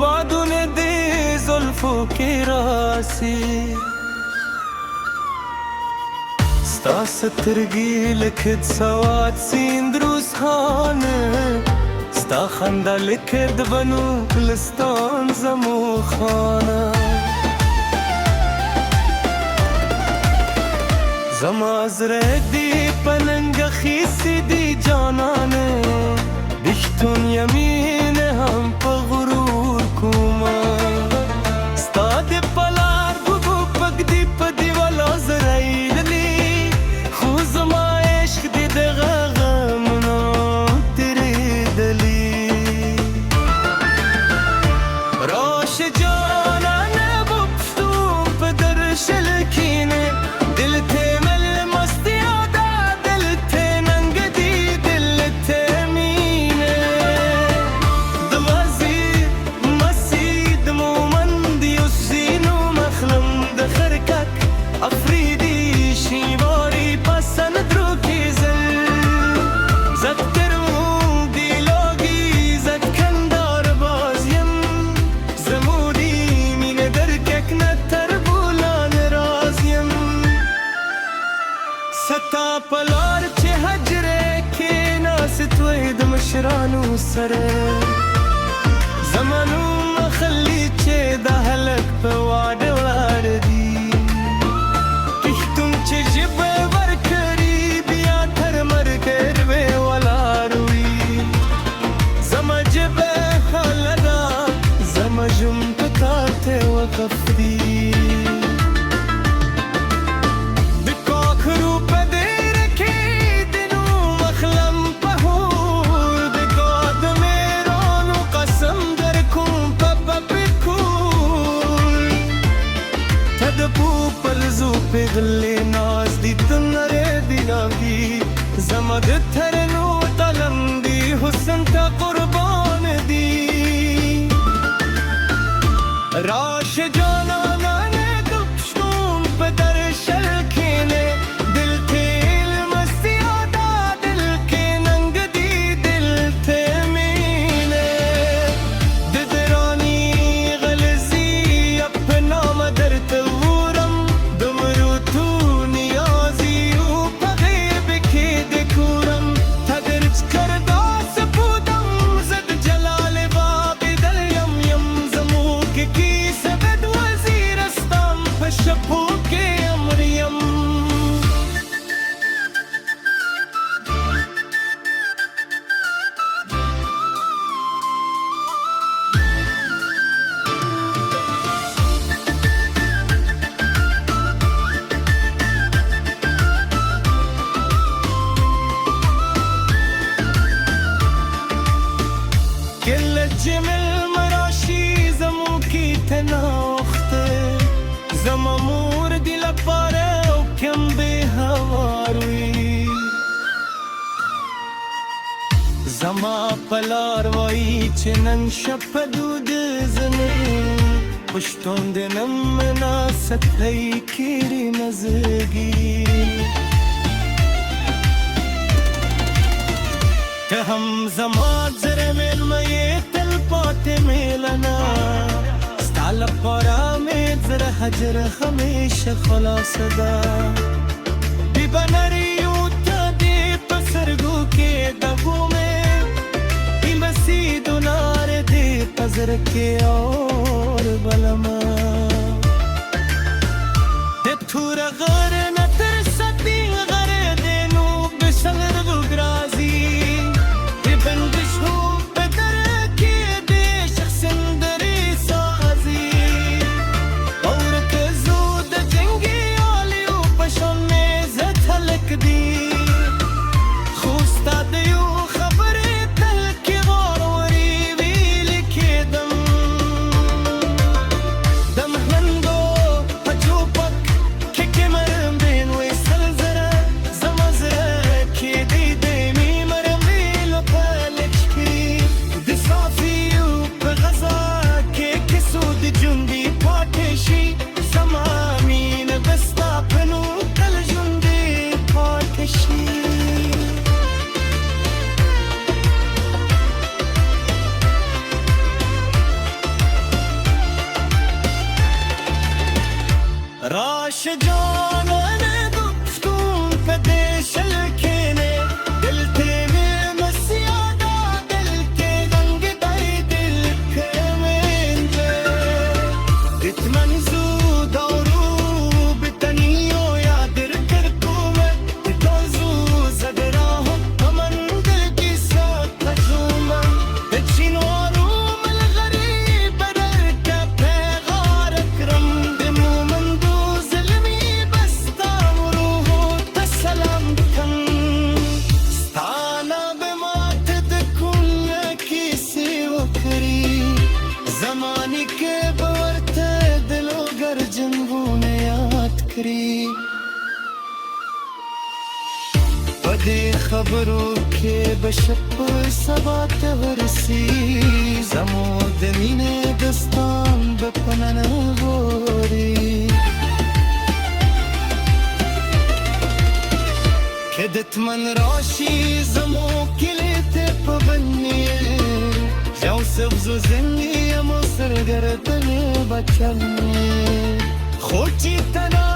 بادونه دې زلفو کې راسي ستا سترګې لکه د سوات سیند روسخانه ستا خندا لکه د بنو ګلستان زمو خانه زما زړه دې په ننګ اخیستی دی جانانه بشتون یمین هم په غرور کومه ستا د پلار ګوګو پګدي په دیواله زرایللی خو زما عشق دې دغه غمونو تېرېدلی راشه جانانه به پښتون په درشل کښېنې دل ته ستا پلار چې حجره کې ناست وی د مشرانو سره زمانو مخلي چې د هلک په واده ولاړ دي کښتون چې ژبه ورکړي بیا تر مرګه روی ولاړ وي زما ژبه حاله ده زما ژوند په تا ته وقف دي پیغلې ناز دي تنره دي ناوي زما د ترنو تلم دي حسن ته قربان دي راشه جانانه د پښتون په درشل کښېنې دل ته مستی ادا دل کې ننګ دي دل ته مینې د دراني غلزي اپنا مدرته جمل مراشی زمو کی تناخته زما مور دی لپاره او کم به هواروي زما پلار وای چې نن شپ دود زنه پښتون د نن مناست هي کېری مزګي ته هم زما زره مې تل پاتې میلنا ستا لپاره مې زړه هجر همیشه خلاص ده بې بنریو ته دې په سترګو کې دغو مې ایمسي دونار دې په زړه کې اور بلما د تور غر نه تر سدي غر دې نو بسنګ ګرازي شجاعانه گفتون پدش الکنه دل تیمه مسیادا دل که دنگ دای دل که منجه اتمن زود آرو بتنیو یادر کرکومه تتازو زدراه همن دل کی سات تجومه تچین آروم الغریب برکه پیغار اکرم دمو من دو ظلمی بستا وروه تسلم کن ستانا بمات دکل کسی وکری زمانی که بورت دلو گرجن بونه یاد کری بدی خبرو که بشب سبات ورسی زمو دمین دستان بپنن غوری که دتمن راشی زمو کلیت پبنیه جو سبزو زنی مصر گردن بچنی خوچی تنا